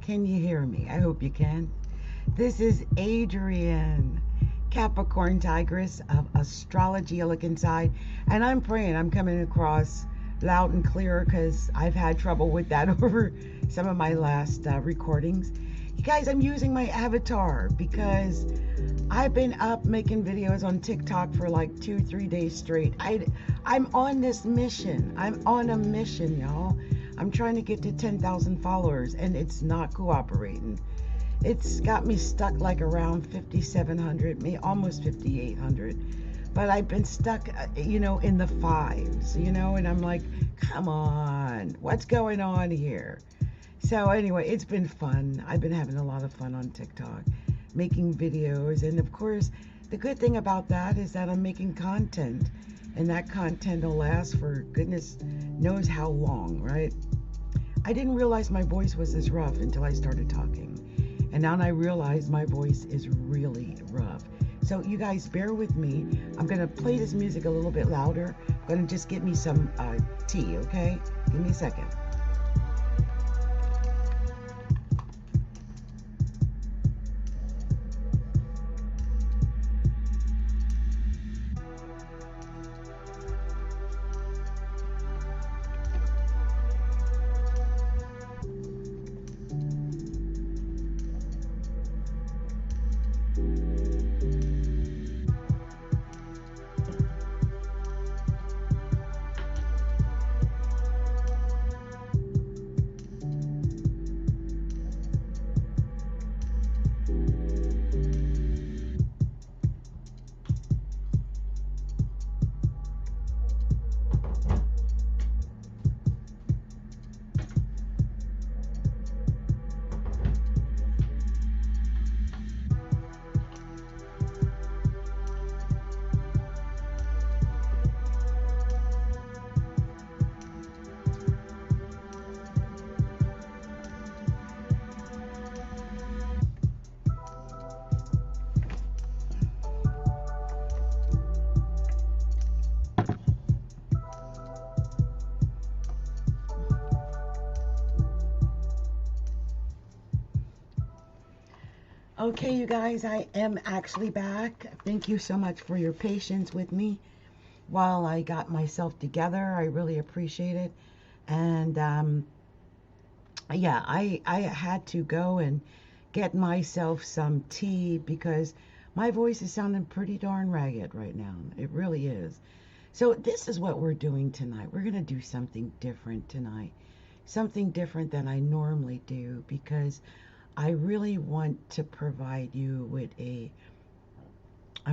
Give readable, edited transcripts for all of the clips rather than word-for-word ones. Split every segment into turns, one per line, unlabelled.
Can you hear me? I hope you can. This is Adrienne, CapricornTigress of Astrology. Look inside, and I'm praying I'm coming across loud and clear because I've had trouble with that over some of my last recordings. You guys, I'm using my avatar because I've been up making videos on TikTok for like 2-3 days straight. I'm on this mission. I'm on a mission, y'all. I'm trying to get to 10,000 followers and it's not cooperating. It's got me stuck like around 5,700, maybe almost 5,800. But I've been stuck, in the fives, and I'm like, come on, what's going on here? So anyway, it's been fun. I've been having a lot of fun on TikTok, making videos. And of course, the good thing about that is that I'm making content. And that content will last for goodness knows how long, right? I didn't realize my voice was this rough until I started talking. And now I realize my voice is really rough. So you guys bear with me. I'm going to play this music a little bit louder. I'm going to just get me some tea, okay? Give me a second. Okay, you guys, I am actually back. Thank you so much for your patience with me while I got myself together. I really appreciate it. And yeah, I had to go and get myself some tea because my voice is sounding pretty darn ragged right now. It really is. So this is what we're doing tonight. We're going to do something different tonight. Something different than I normally do because I really want to provide you with a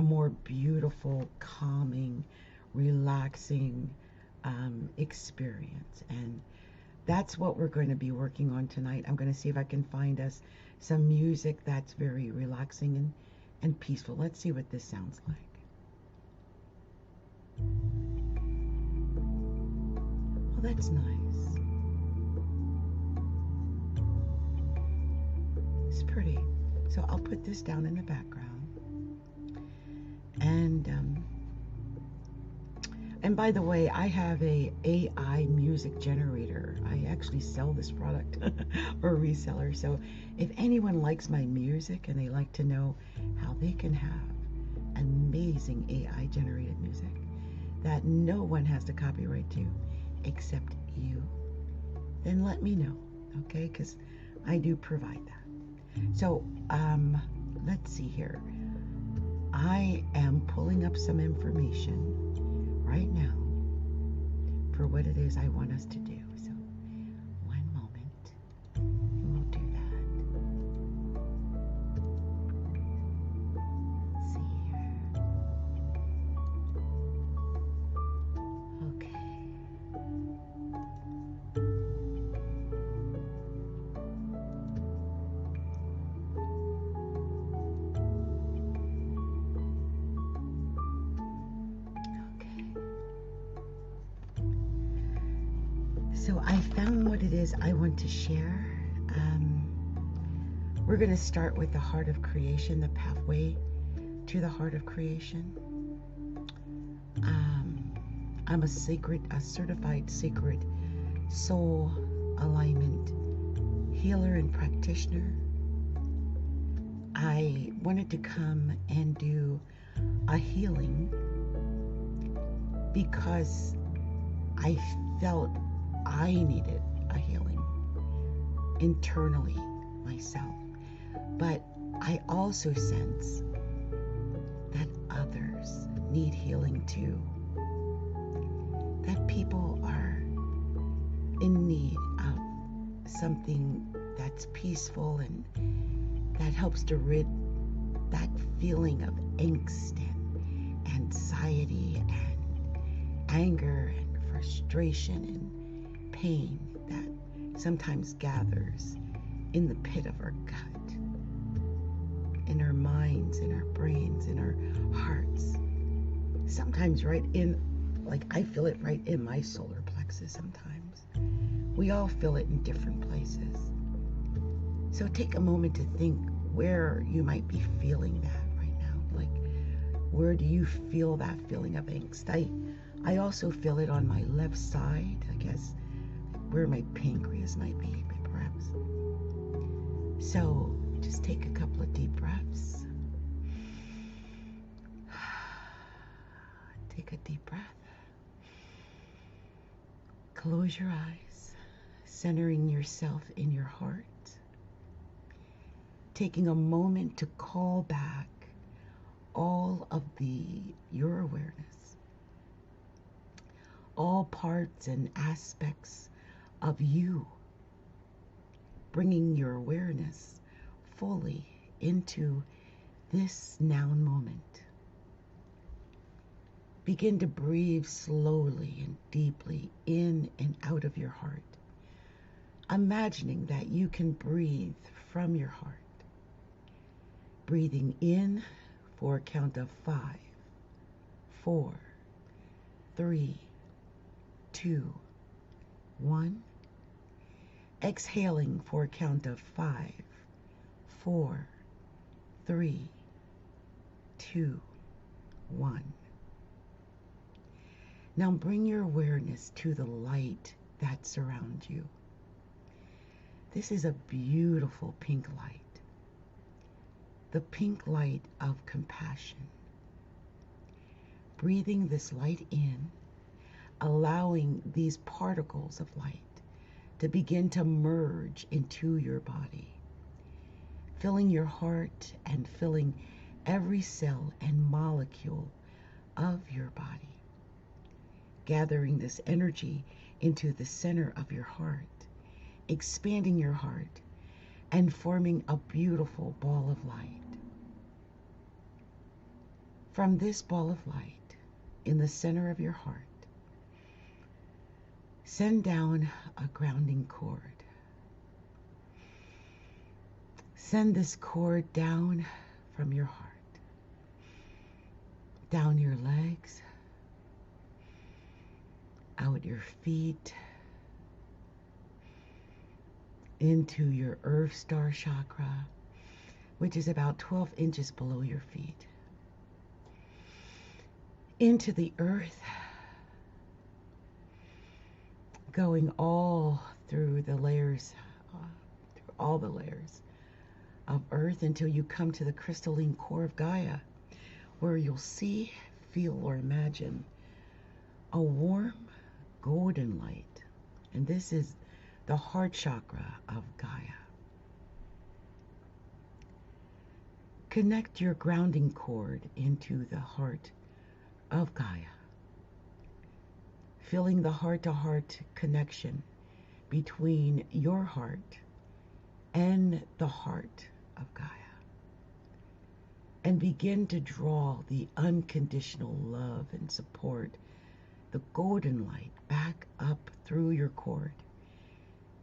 more beautiful, calming, relaxing experience. And that's what we're going to be working on tonight. I'm going to see if I can find us some music that's very relaxing and peaceful. Let's see what this sounds like. Well, that's nice. It's pretty. So I'll put this down in the background. And by the way, I have a AI music generator. I actually sell this product or reseller. So if anyone likes my music and they like to know how they can have amazing AI generated music that no one has the copyright to except you, then let me know, okay? Because I do provide that. So, let's see here. I am pulling up some information right now for what it is I want us to do. So, one moment, and we'll do that. Let's see here. Okay. So I found what it is I want to share. We're going to start with the heart of creation, the pathway to the heart of creation. I'm a certified sacred soul alignment healer and practitioner. I wanted to come and do a healing because I felt I needed a healing internally myself. But I also sense that others need healing too. That people are in need of something that's peaceful and that helps to rid that feeling of angst and anxiety and anger and frustration and pain that sometimes gathers in the pit of our gut, in our minds, in our brains, in our hearts. Sometimes right in, like I feel it right in my solar plexus sometimes. We all feel it in different places. So take a moment to think where you might be feeling that right now. Like, where do you feel that feeling of angst? I also feel it on my left side, I guess, where my pancreas might be, perhaps. So just take a couple of deep breaths. Take a deep breath. Close your eyes, centering yourself in your heart. Taking a moment to call back all of your awareness, all parts and aspects of you, bringing your awareness fully into this now moment. Begin to breathe slowly and deeply in and out of your heart, imagining that you can breathe from your heart. Breathing in for a count of 5, 4, 3, 2, 1. Exhaling for a count of 5, 4, 3, 2, 1. Now bring your awareness to the light that surrounds you. This is a beautiful pink light. The pink light of compassion. Breathing this light in, allowing these particles of light to begin to merge into your body, filling your heart and filling every cell and molecule of your body, gathering this energy into the center of your heart, expanding your heart, and forming a beautiful ball of light. From this ball of light, in the center of your heart, send down a grounding cord. Send this cord down from your heart, down your legs, out your feet, into your Earth Star chakra, which is about 12 inches below your feet, into the earth, going all through the layers, through all the layers of earth until you come to the crystalline core of Gaia, where you'll see, feel, or imagine a warm golden light. And this is the heart chakra of Gaia. Connect your grounding cord into the heart of Gaia, feeling the heart-to-heart connection between your heart and the heart of Gaia. And begin to draw the unconditional love and support, the golden light, back up through your cord,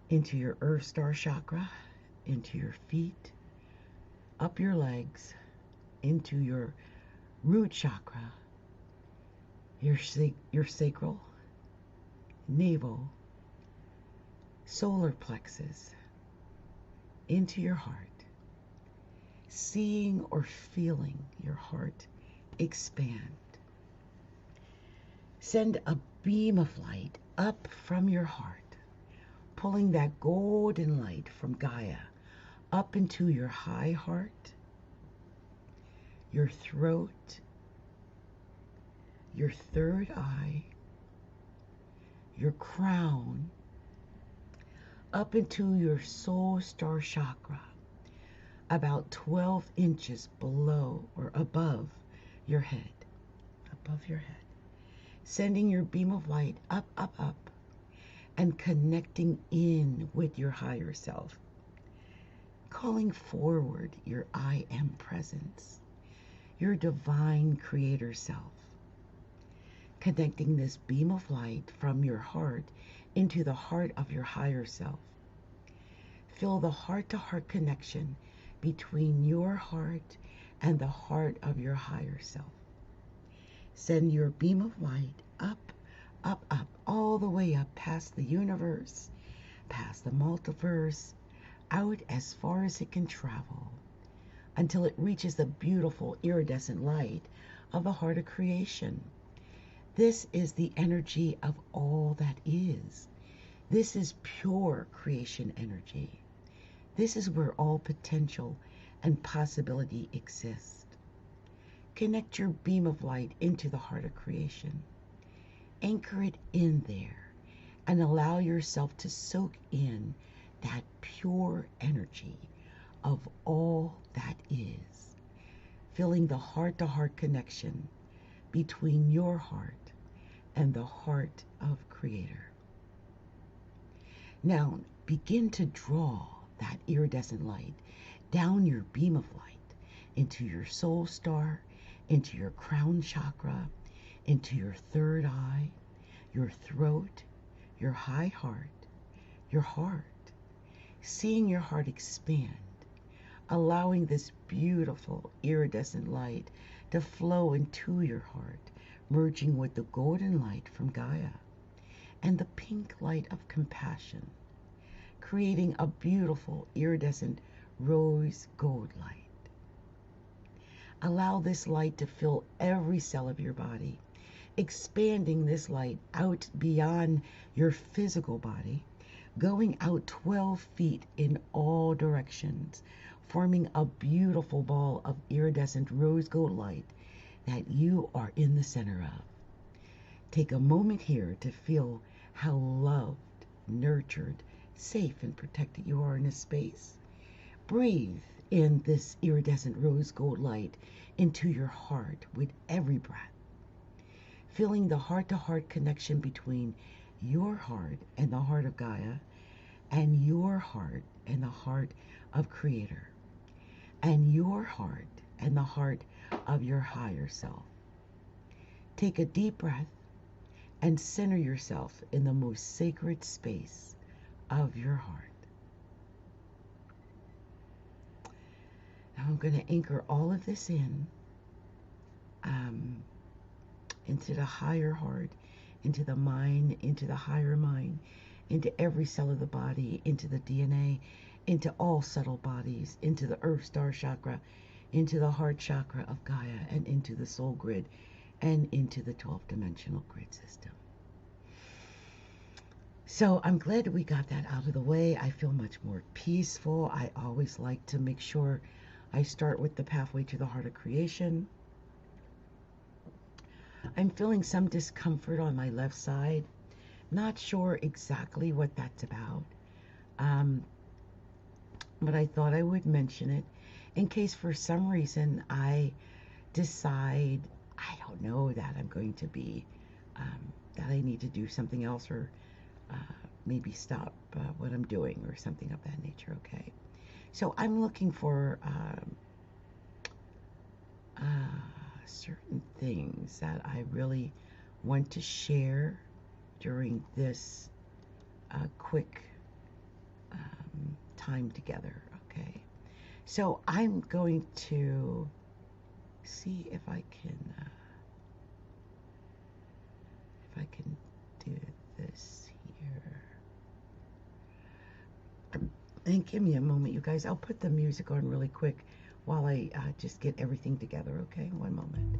into your Earth Star chakra, into your feet, up your legs, into your root chakra, your sacral, navel, solar plexus, into your heart, seeing or feeling your heart expand. Send a beam of light up from your heart, pulling that golden light from Gaia up into your high heart, your throat, your third eye, your crown, up into your soul star chakra, about 12 inches below or above your head, sending your beam of light up, up, up, and connecting in with your higher self, calling forward your I am presence, your divine creator self, connecting this beam of light from your heart into the heart of your higher self. Feel the heart-to-heart connection between your heart and the heart of your higher self. Send your beam of light up, up, up, all the way up past the universe, past the multiverse, out as far as it can travel, until it reaches the beautiful iridescent light of the heart of creation. This is the energy of all that is. This is pure creation energy. This is where all potential and possibility exist. Connect your beam of light into the heart of creation. Anchor it in there and allow yourself to soak in that pure energy of all that is, feeling the heart-to-heart connection between your heart and the heart of Creator. Now begin to draw that iridescent light down your beam of light into your soul star, into your crown chakra, into your third eye, your throat, your high heart, your heart, seeing your heart expand, allowing this beautiful iridescent light to flow into your heart, merging with the golden light from Gaia and the pink light of compassion, creating a beautiful iridescent rose gold light. Allow this light to fill every cell of your body, expanding this light out beyond your physical body, going out 12 feet in all directions, forming a beautiful ball of iridescent rose gold light that you are in the center of. Take a moment here to feel how loved, nurtured, safe, and protected you are in this space. Breathe in this iridescent rose gold light into your heart with every breath, feeling the heart-to-heart connection between your heart and the heart of Gaia, and your heart and the heart of Creator, and your heart and the heart of your higher self. Take a deep breath and center yourself in the most sacred space of your heart. Now I'm going to anchor all of this in into the higher heart, into the mind, into the higher mind, into every cell of the body, into the DNA, into all subtle bodies, into the earth star chakra, into the heart chakra of Gaia, and into the soul grid, and into the 12-dimensional grid system. So I'm glad that we got that out of the way. I feel much more peaceful. I always like to make sure I start with the pathway to the heart of creation. I'm feeling some discomfort on my left side. Not sure exactly what that's about. But I thought I would mention it in case for some reason I decide, I don't know, that I'm going to be, that I need to do something else, or maybe stop what I'm doing or something of that nature, okay? So I'm looking for certain things that I really want to share during this quick time together, okay? So I'm going to see if I can do this here. And give me a moment, you guys. I'll put the music on really quick while I just get everything together, okay? One moment.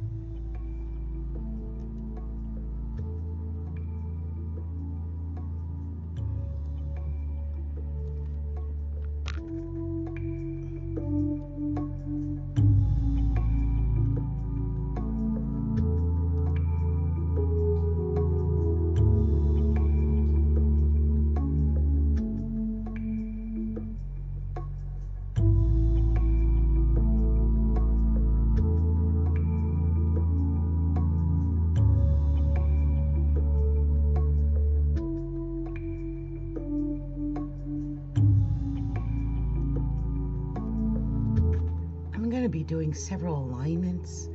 doing several alignments,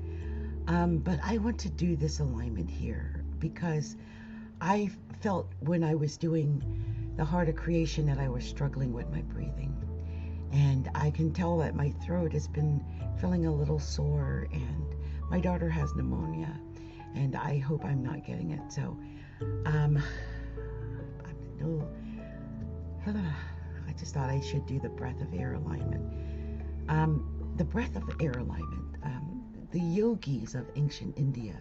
but I want to do this alignment here because I felt when I was doing the Heart of Creation that I was struggling with my breathing. And I can tell that my throat has been feeling a little sore, and my daughter has pneumonia, and I hope I'm not getting it. So, I just thought I should do the breath of air alignment. The breath of air alignment, the yogis of ancient India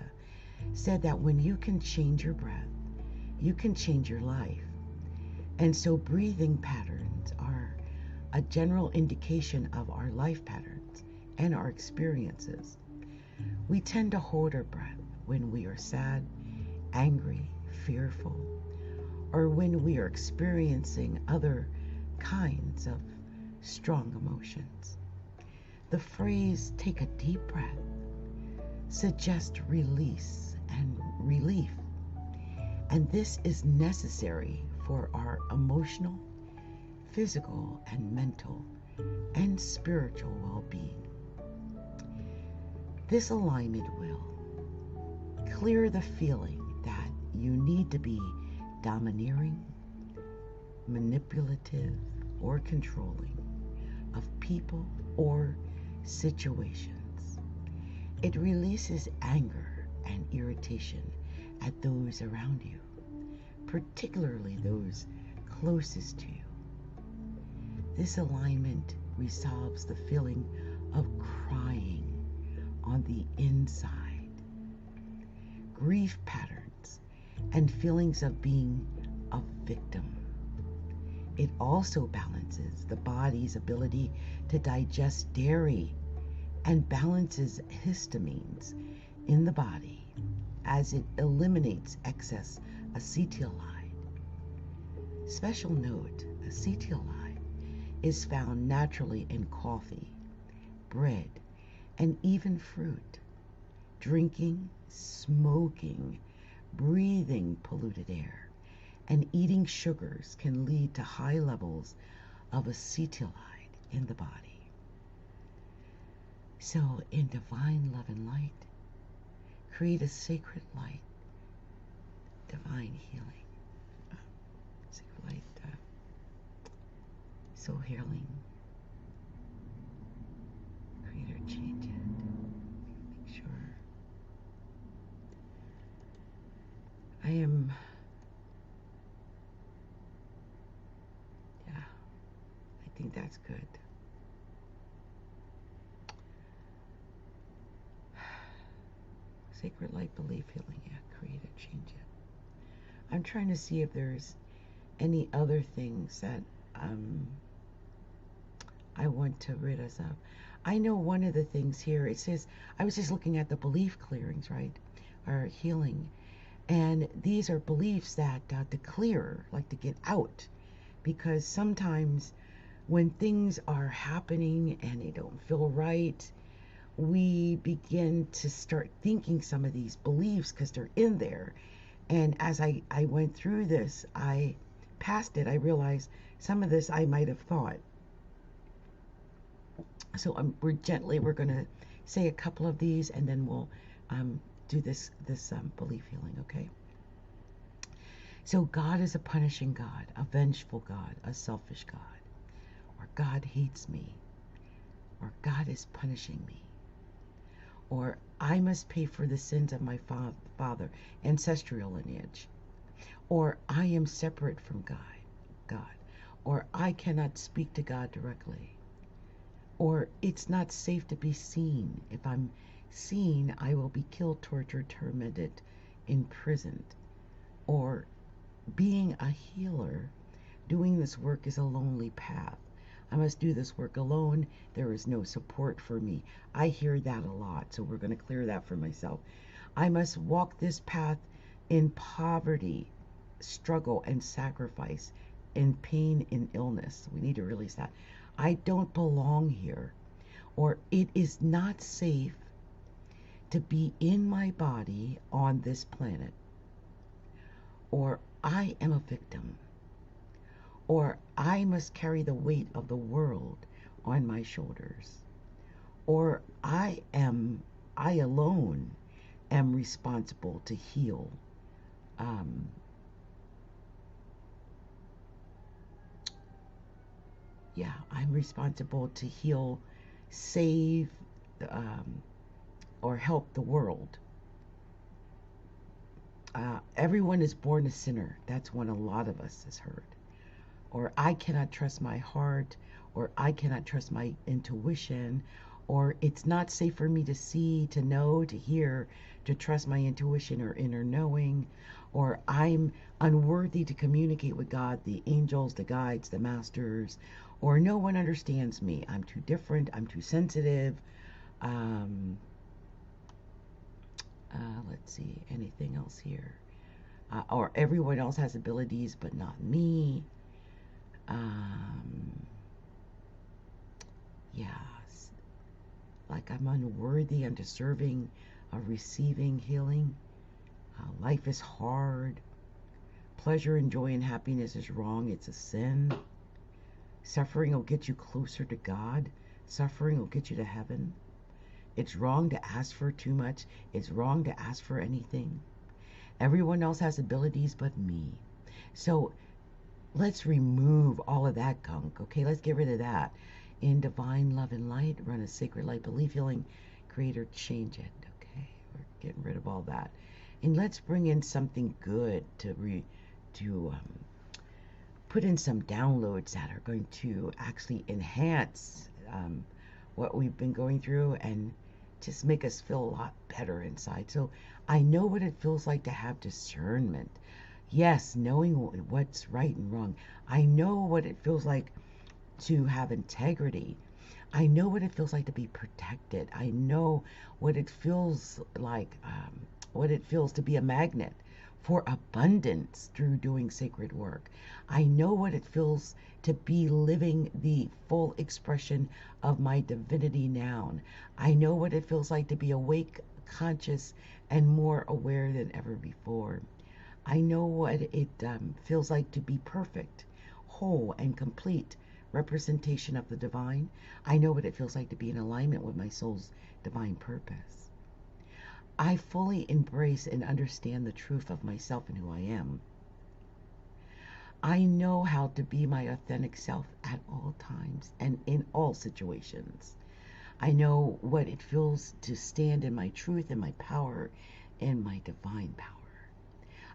said that when you can change your breath, you can change your life. And so breathing patterns are a general indication of our life patterns and our experiences. We tend to hold our breath when we are sad, angry, fearful, or when we are experiencing other kinds of strong emotions. The phrase, take a deep breath, suggests release and relief. And this is necessary for our emotional, physical, and mental, and spiritual well-being. This alignment will clear the feeling that you need to be domineering, manipulative, or controlling of people or situations. It releases anger and irritation at those around you, particularly those closest to you. This alignment resolves the feeling of crying on the inside, grief patterns, and feelings of being a victim. It also balances the body's ability to digest dairy and balances histamines in the body as it eliminates excess acetylide. Special note, acetylide is found naturally in coffee, bread, and even fruit. Drinking, smoking, breathing polluted air, and eating sugars can lead to high levels of acetylide in the body. So, in divine love and light, create a sacred light, divine healing. Sacred light, soul healing. Creator, change it. Make sure. I am, I think that's good. Sacred light, belief, healing, create it, change it. I'm trying to see if there's any other things that I want to rid us of. I know one of the things here, it says, I was just looking at the belief clearings, right, or healing, and these are beliefs that to clear, like to get out, because sometimes when things are happening and they don't feel right, we begin to start thinking some of these beliefs because they're in there. And as I went through this, I passed it, I realized some of this I might have thought. So we're going to say a couple of these, and then we'll do this belief healing, okay? So God is a punishing God, a vengeful God, a selfish God, or God hates me, or God is punishing me, or I must pay for the sins of my father, ancestral lineage, or I am separate from God, or I cannot speak to God directly, or it's not safe to be seen. If I'm seen, I will be killed, tortured, tormented, imprisoned, or being a healer, doing this work is a lonely path. I must do this work alone. There is no support for me. I hear that a lot, so we're going to clear that for myself. I must walk this path in poverty, struggle, and sacrifice, in pain and illness. We need to release that. I don't belong here, or it is not safe to be in my body on this planet, or I am a victim, or I must carry the weight of the world on my shoulders, or I alone am responsible to heal. Um, yeah, I'm responsible to heal, save, um, or help the world. Everyone is born a sinner. That's one a lot of us has heard. Or I cannot trust my heart, or I cannot trust my intuition, or it's not safe for me to see, to know, to hear, to trust my intuition or inner knowing, or I'm unworthy to communicate with God, the angels, the guides, the masters, or no one understands me. I'm too different, I'm too sensitive. Um, let's see, anything else here? Or everyone else has abilities, but not me. Um, yes, like I'm unworthy, undeserving of receiving healing. Life is hard. Pleasure and joy and happiness is wrong. It's a sin. Suffering will get you closer to God. Suffering will get you to heaven. It's wrong to ask for too much. It's wrong to ask for anything. Everyone else has abilities but me. So let's remove all of that gunk, okay? Let's get rid of that. In divine love and light, run a sacred light, belief, healing, creator, change it, okay? We're getting rid of all that. And let's bring in something good to put in some downloads that are going to actually enhance what we've been going through and just make us feel a lot better inside. So I know what it feels like to have discernment. Yes, knowing what's right and wrong. I know what it feels like to have integrity. I know what it feels like to be protected. I know what it feels like, what it feels to be a magnet for abundance through doing sacred work. I know what it feels to be living the full expression of my divinity now. I know what it feels like to be awake, conscious, and more aware than ever before. I know what it feels like to be perfect, whole, and complete representation of the divine. I know what it feels like to be in alignment with my soul's divine purpose. I fully embrace and understand the truth of myself and who I am. I know how to be my authentic self at all times and in all situations. I know what it feels to stand in my truth and my power and my divine power.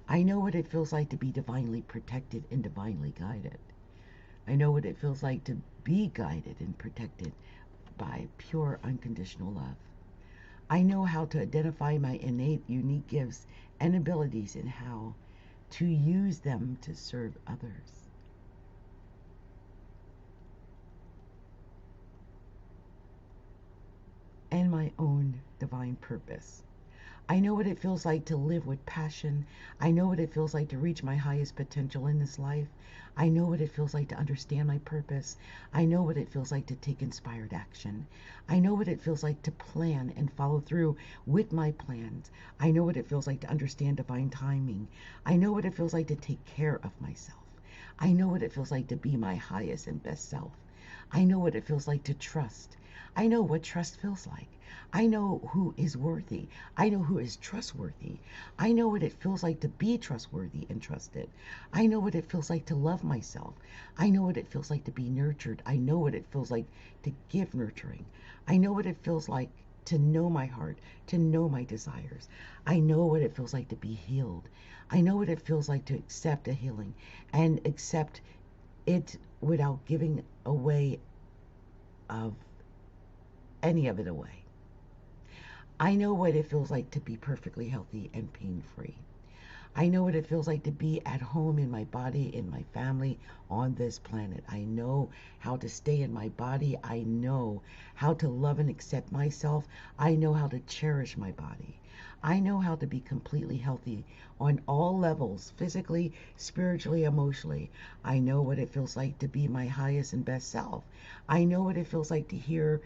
I know what it feels like to be divinely protected and divinely guided. I know what it feels like to be guided and protected by pure unconditional love. I know how to identify my innate unique gifts and abilities and how to use them to serve others. And my own divine purpose. I know what it feels like to live with passion. I know what it feels like to reach my highest potential in this life. I know what it feels like to understand my purpose. I know what it feels like to take inspired action. I know what it feels like to plan and follow through with my plans. I know what it feels like to understand divine timing. I know what it feels like to take care of myself. I know what it feels like to be my highest and best self. I know what it feels like to trust. I know what trust feels like. I know who is worthy. I know who is trustworthy. I know what it feels like to be trustworthy and trusted. I know what it feels like to love myself. I know what it feels like to be nurtured. I know what it feels like to give nurturing. I know what it feels like to know my heart, to know my desires. I know what it feels like to be healed. I know what it feels like to accept a healing and accept it without giving away of any of it away. I know what it feels like to be perfectly healthy and pain-free. I know what it feels like to be at home in my body, in my family, on this planet. I know how to stay in my body. I know how to love and accept myself. I know how to cherish my body. I know how to be completely healthy on all levels, physically, spiritually, emotionally. I know what it feels like to be my highest and best self. I know what it feels like to hear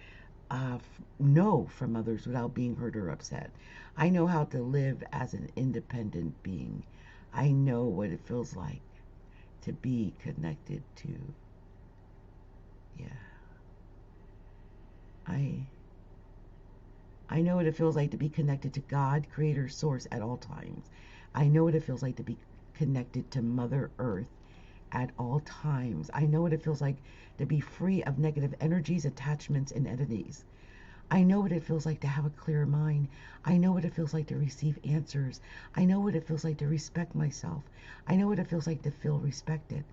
no from others without being hurt or upset. I know how to live as an independent being. I know what it feels like to be connected to, yeah. I I know what it feels like to be connected to God, Creator, Source at all times. I know what it feels like to be connected to Mother Earth at all times. I know what it feels like to be free of negative energies, attachments, and entities. I know what it feels like to have a clear mind. I know what it feels like to receive answers. I know what it feels like to respect myself. I know what it feels like to feel respected.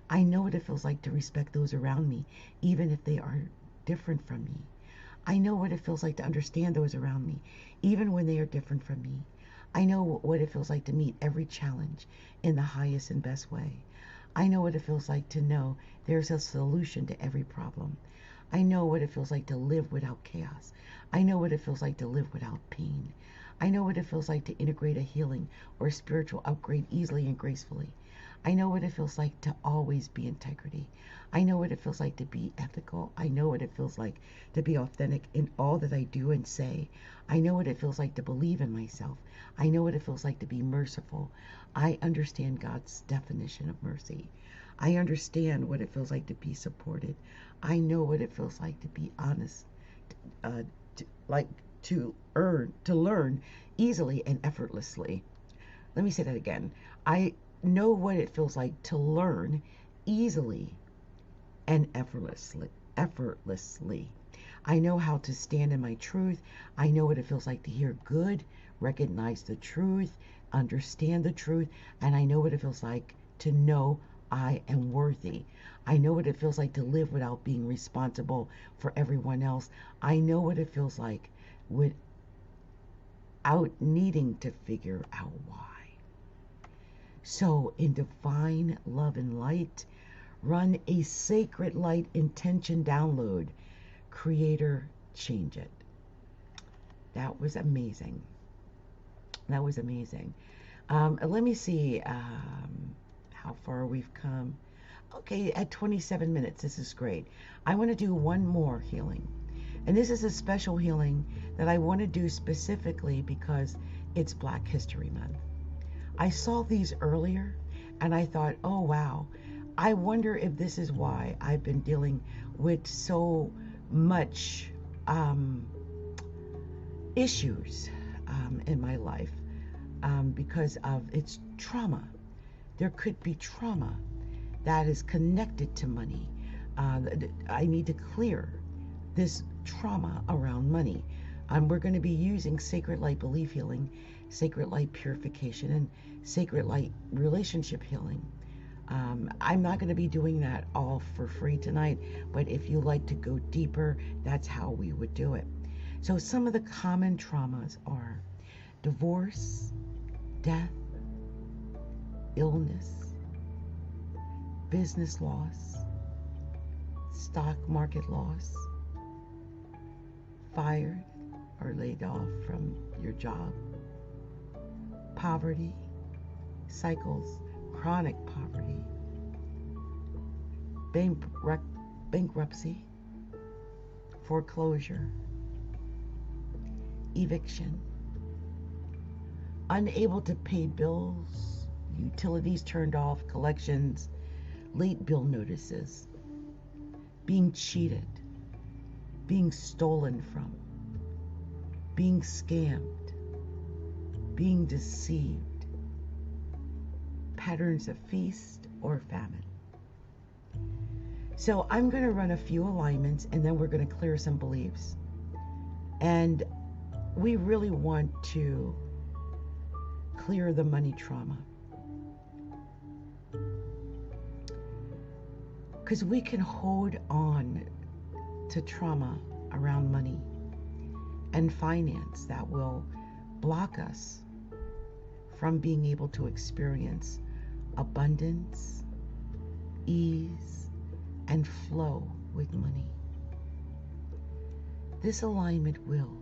I know what it feels like to respect those around me, even if they are different from me. I know what it feels like to understand those around me, even when they are different from me. I know what it feels like to meet every challenge in the highest and best way. I know what it feels like to know there's a solution to every problem. I know what it feels like to live without chaos. I know what it feels like to live without pain. I know what it feels like to integrate a healing or spiritual upgrade easily and gracefully. I know what it feels like to always be integrity. I know what it feels like to be ethical. I know what it feels like to be authentic in all that I do and say. I know what it feels like to believe in myself. I know what it feels like to be merciful. I understand God's definition of mercy. I understand what it feels like to be supported. I know what it feels like to be honest, uh, to learn easily and effortlessly. Let me say that again. I know what it feels like to learn easily and effortlessly. I know how to stand in my truth. I know what it feels like to hear good, recognize the truth, understand the truth, and I know what it feels like to know I am worthy. I know what it feels like to live without being responsible for everyone else. I know what it feels like without needing to figure out why. So, in divine love and light, run a sacred light intention download. Creator, change it. That was amazing. That was amazing. Let me see how far we've come. Okay, at 27 minutes. This is great. I want to do one more healing. And this is a special healing that I want to do specifically because it's Black History Month. I saw these earlier and I thought, oh wow, I wonder if this is why I've been dealing with so much issues in my life because of its trauma. There could be trauma that is connected to money. I need to clear this trauma around money. We're going to be using Sacred Light Belief Healing, Sacred Light Purification, and Sacred Light Relationship Healing. I'm not going to be doing that all for free tonight, but if you like to go deeper, that's how we would do it. So some of the common traumas are divorce, death, illness, business loss, stock market loss, fired or laid off from your job, poverty, cycles, chronic poverty, bankruptcy, foreclosure, eviction, unable to pay bills, utilities turned off, collections, late bill notices, being cheated, being stolen from, being scammed, being deceived, patterns of feast or famine. So I'm going to run a few alignments and then we're going to clear some beliefs. And we really want to clear the money trauma. Because we can hold on to trauma around money and finance that will block us from being able to experience abundance, ease, and flow with money. This alignment will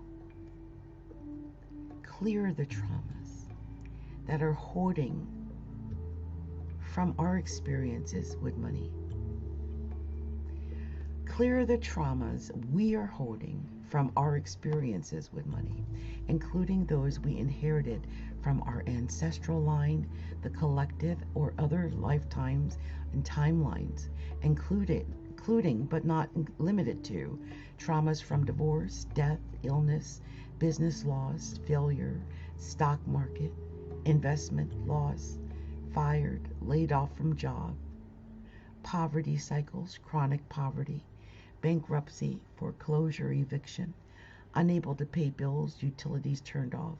clear the traumas that are hoarding from our experiences with money. Clear the traumas we are holding from our experiences with money, including those we inherited from our ancestral line, the collective or other lifetimes and timelines, including including but not limited to traumas from divorce, death, illness, business loss, failure, stock market, investment loss, fired, laid off from job, poverty cycles, chronic poverty, bankruptcy, foreclosure, eviction, unable to pay bills, utilities turned off,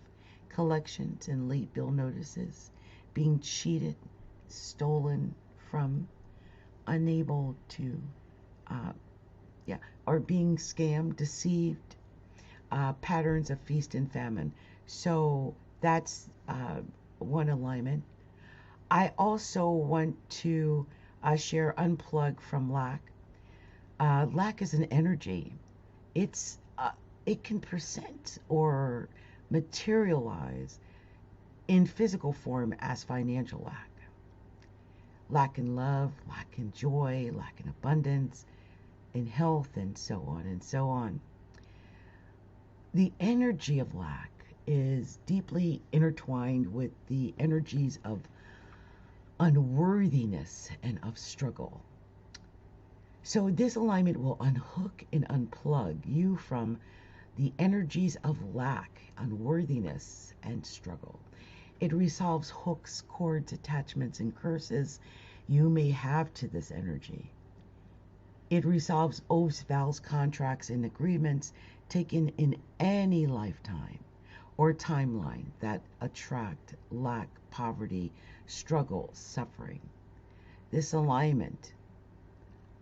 collections and late bill notices, being cheated, stolen from, unable to, uh, or being scammed, deceived, patterns of feast and famine. So that's one alignment. I also want to share unplug from lack. Lack is an energy. It's it can present or materialize in physical form as financial lack. Lack in love, lack in joy, lack in abundance, in health, and so on and so on. The energy of lack is deeply intertwined with the energies of unworthiness and of struggle. So this alignment will unhook and unplug you from the energies of lack, unworthiness, and struggle. It resolves hooks, cords, attachments, and curses you may have to this energy. It resolves oaths, vows, contracts, and agreements taken in any lifetime or timeline that attract lack, poverty, struggle, suffering. This alignment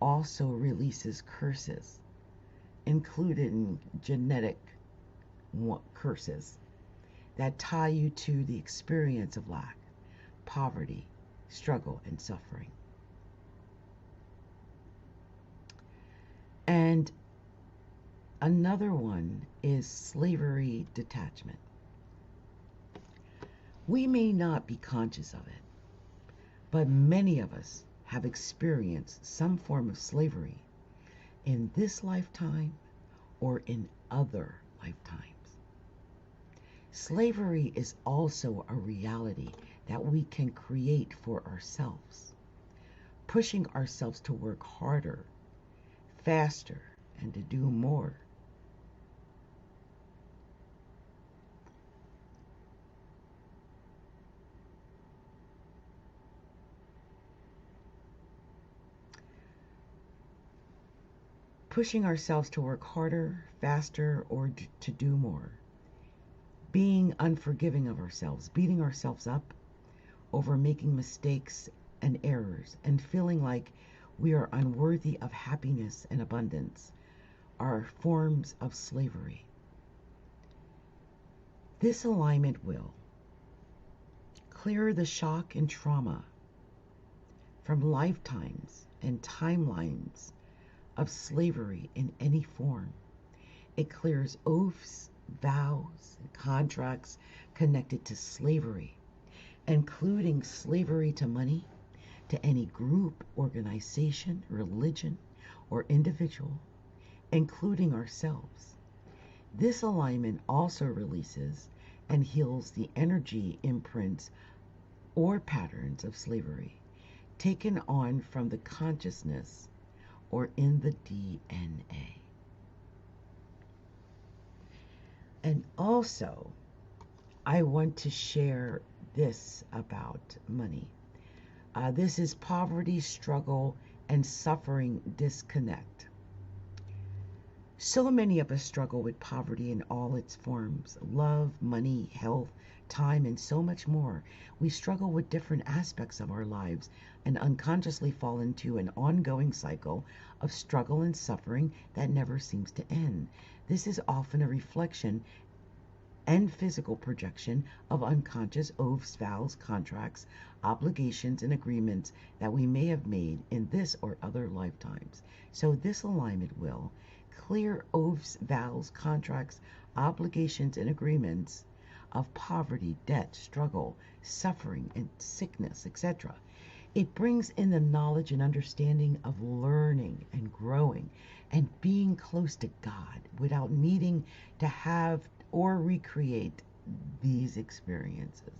also releases curses, including genetic curses that tie you to the experience of lack, poverty, struggle, and suffering. And another one is slavery detachment. We may not be conscious of it, but many of us have experienced some form of slavery in this lifetime or in other lifetimes. Slavery is also a reality that we can create for ourselves, pushing ourselves to work harder, faster, and to do more. Pushing ourselves to work harder, faster, or to do more. Being unforgiving of ourselves, beating ourselves up over making mistakes and errors, and feeling like we are unworthy of happiness and abundance are forms of slavery. This alignment will clear the shock and trauma from lifetimes and timelines of slavery in any form. It clears oaths, vows, and contracts connected to slavery, including slavery to money, to any group, organization, religion, or individual, including ourselves. This alignment also releases and heals the energy imprints or patterns of slavery taken on from the consciousness or in the DNA. And also, I want to share this about money. This is poverty, struggle, and suffering disconnect. So many of us struggle with poverty in all its forms: love, money, health, time, and so much more. We struggle with different aspects of our lives and unconsciously fall into an ongoing cycle of struggle and suffering that never seems to end. This is often a reflection and physical projection of unconscious oaths, vows, contracts, obligations, and agreements that we may have made in this or other lifetimes. So this alignment will clear oaths, vows, contracts, obligations, and agreements of poverty, debt, struggle, suffering, and sickness, etc. It brings in the knowledge and understanding of learning and growing and being close to God without needing to have or recreate these experiences.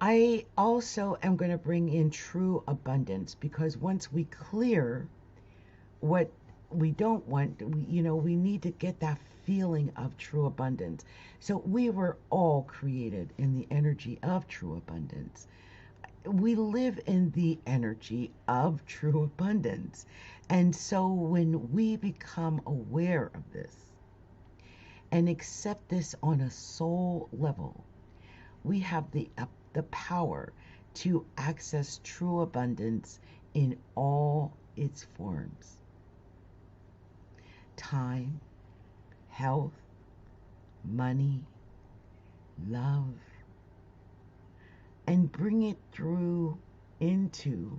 I also am going to bring in true abundance, because once we clear what we don't want, we need to get that feeling of true abundance. So we were all created in the energy of true abundance. We live in the energy of true abundance. And so when we become aware of this and accept this on a soul level, we have the power to access true abundance in all its forms: time, health, money, love, and bring it through into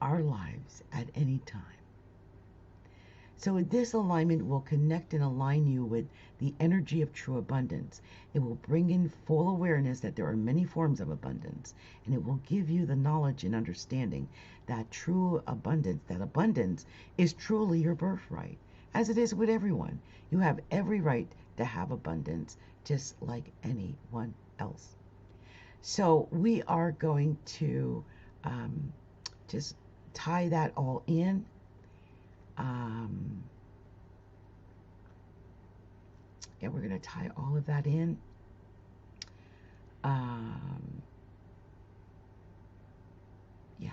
our lives at any time. So this alignment will connect and align you with the energy of true abundance. It will bring in full awareness that there are many forms of abundance, and it will give you the knowledge and understanding that true abundance, that abundance is truly your birthright, as it is with everyone. You have every right to have abundance, just like anyone else. So we are going to just tie that all in. Yeah, we're going to tie all of that in. Yeah.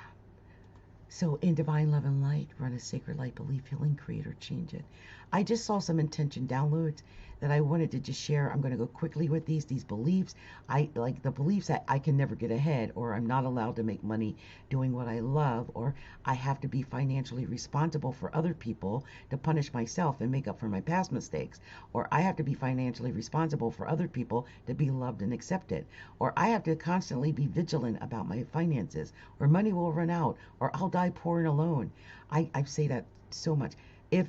So in divine love and light, run a sacred light, belief, healing, create, or change it. I just saw some intention downloads that I wanted to just share. I'm going to go quickly with these beliefs. I like the beliefs that I can never get ahead, or I'm not allowed to make money doing what I love, or I have to be financially responsible for other people to punish myself and make up for my past mistakes, or I have to be financially responsible for other people to be loved and accepted, or I have to constantly be vigilant about my finances, or money will run out, or I'll die poor and alone. I say that so much. If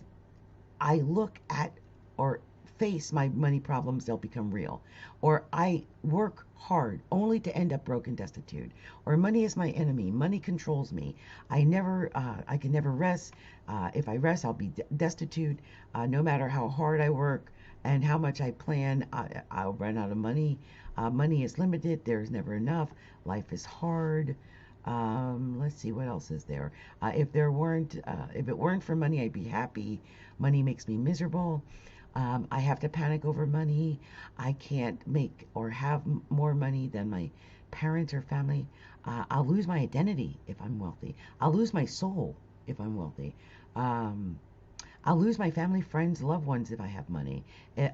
I look at or face my money problems, they'll become real. Or I work hard only to end up broke and destitute. Or money is my enemy. Money controls me. I can never rest. If I rest, I'll be destitute. No matter how hard I work and how much I plan, I'll run out of money. Money is limited. There's never enough. Life is hard. Let's see, what else is there? If it weren't for money, I'd be happy. Money makes me miserable. I have to panic over money. I can't make or have more money than my parents or family. I'll lose my identity if I'm wealthy. I'll lose my soul if I'm wealthy. I'll lose my family, friends, loved ones if I have money.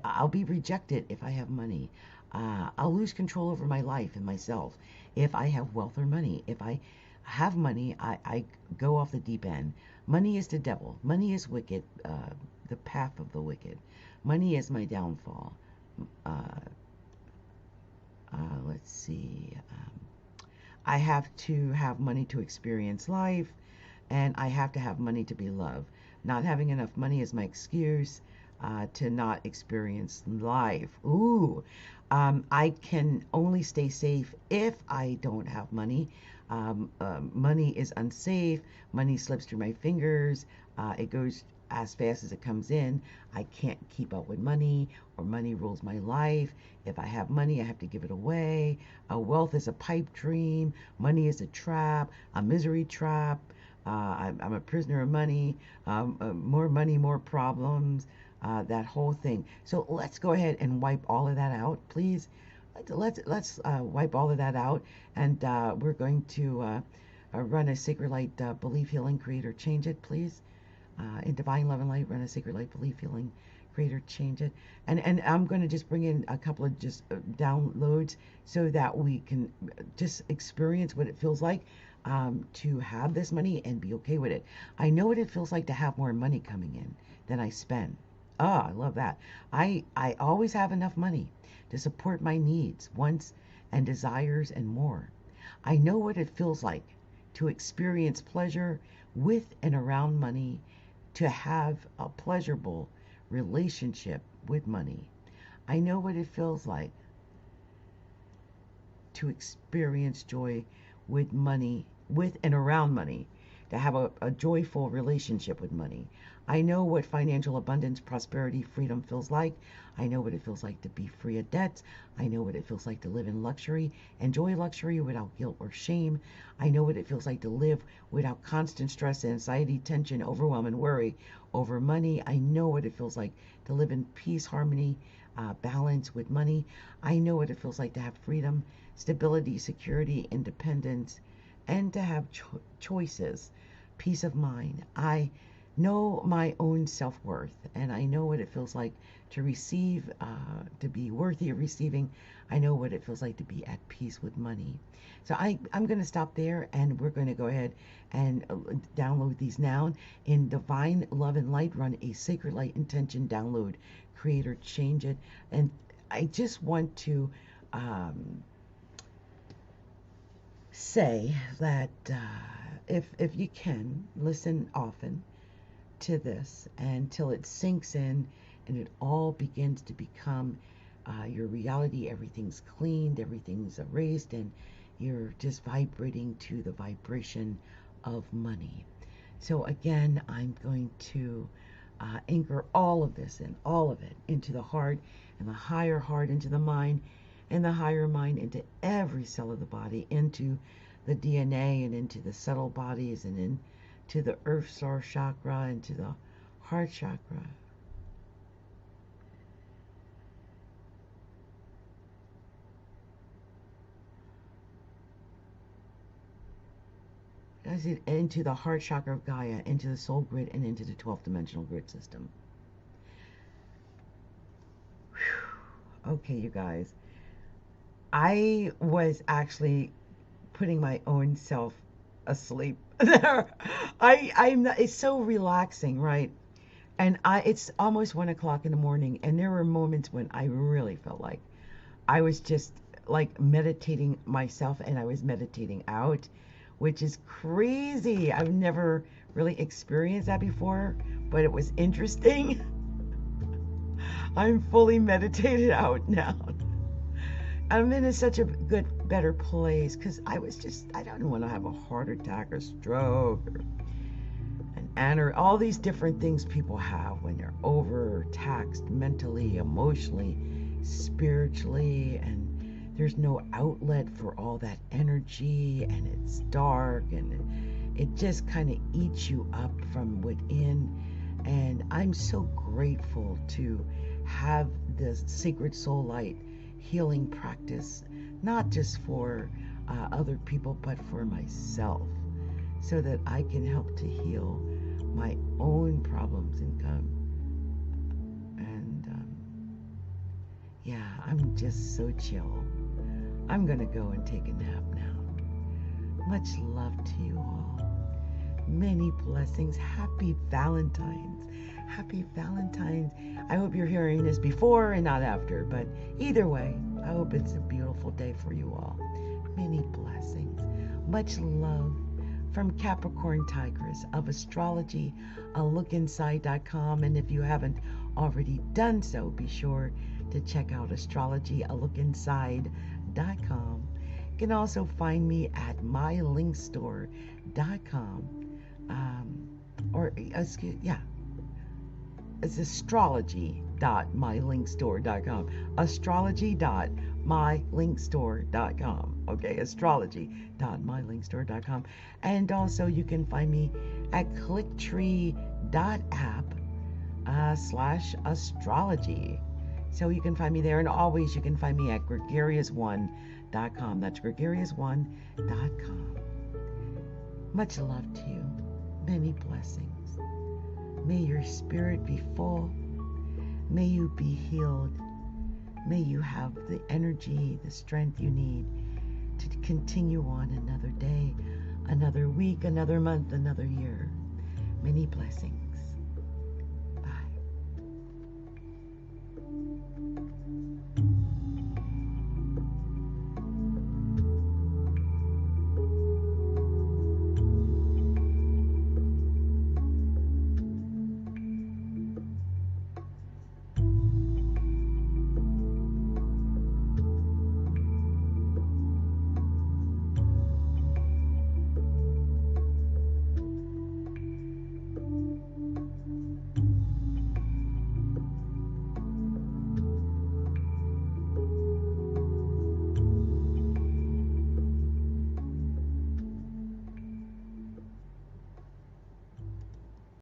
I'll be rejected if I have money. I'll lose control over my life and myself if I have wealth or money. If I have money, I go off the deep end. Money is the devil. Money is wicked, the path of the wicked. Money is my downfall. Let's see. I have to have money to experience life, and I have to have money to be loved. Not having enough money is my excuse to not experience life. Ooh, I can only stay safe if I don't have money. Money is unsafe. Money slips through my fingers. It goes as fast as it comes in. I can't keep up with money, or money rules my life. If I have money, I have to give it away. Wealth is a pipe dream. Money is a trap, a misery trap. I'm a prisoner of money. More money, more problems. That whole thing. So let's go ahead and wipe all of that out, please. Let's wipe all of that out, and we're going to run a sacred light, belief, healing, create, or change it, please. In divine love and light, run a sacred light, belief, healing, create, or change it. And I'm going to just bring in a couple of just downloads so that we can just experience what it feels like to have this money and be okay with it. I know what it feels like to have more money coming in than I spend. Oh, I love that. I always have enough money to support my needs, wants, and desires, and more. I know what it feels like to experience pleasure with and around money, to have a pleasurable relationship with money. I know what it feels like to experience joy with money, with and around money, to have a joyful relationship with money. I know what financial abundance, prosperity, freedom feels like. I know what it feels like to be free of debts. I know what it feels like to live in luxury, enjoy luxury without guilt or shame. I know what it feels like to live without constant stress, anxiety, tension, overwhelm, and worry over money. I know what it feels like to live in peace, harmony, balance with money. I know what it feels like to have freedom, stability, security, independence, and to have choices, peace of mind. I know my own self-worth, and I know what it feels like to receive, to be worthy of receiving. I know what it feels like to be at peace with money. So I'm going to stop there, and we're going to go ahead and download these now. In Divine Love and Light, run a Sacred Light Intention download, create or change it. And I just want to say that if you can, listen often to this until it sinks in and it all begins to become your reality. Everything's cleaned, everything's erased, and you're just vibrating to the vibration of money. So again, I'm going to anchor all of this and all of it into the heart, and the higher heart into the mind, and the higher mind into every cell of the body, into the DNA, and into the subtle bodies, and into the earth star chakra, into the heart chakra. Into the heart chakra of Gaia, into the soul grid, and into the 12th dimensional grid system. Whew. Okay, you guys. I was actually putting my own self asleep there. I'm not, it's so relaxing, right? And it's almost 1 o'clock in the morning, and there were moments when I really felt like I was just like meditating myself, and I was meditating out, which is crazy. I've never really experienced that before, but it was interesting. I'm fully meditated out now. I'm in such a better place, because I don't want to have a heart attack or stroke or all these different things people have when they're overtaxed mentally, emotionally, spiritually, and there's no outlet for all that energy, and it's dark, and it just kind of eats you up from within. And I'm so grateful to have this Sacred Soul Light healing practice, not just for other people, but for myself, so that I can help to heal my own problems and yeah, I'm just so chill. I'm gonna go and take a nap now. Much love to you all. Many blessings. Happy Valentine's. Happy Valentine's. I hope you're hearing this before and not after, but either way, I hope it's a beautiful day for you all. Many blessings. Much love from Capricorn Tigress of Astrology, alookinside.com. And if you haven't already done so, be sure to check out Astrology, alookinside.com. You can also find me at mylinkstore.com. It's astrology.mylinkstore.com. Astrology.mylinkstore.com. Okay, astrology.mylinkstore.com. And also you can find me at klicktree.app /astrology. So you can find me there, and always you can find me at gregarious1.com. That's gregarious1.com. Much love to you. Many blessings. May your spirit be full. May you be healed. May you have the energy, the strength you need to continue on another day, another week, another month, another year. Many blessings.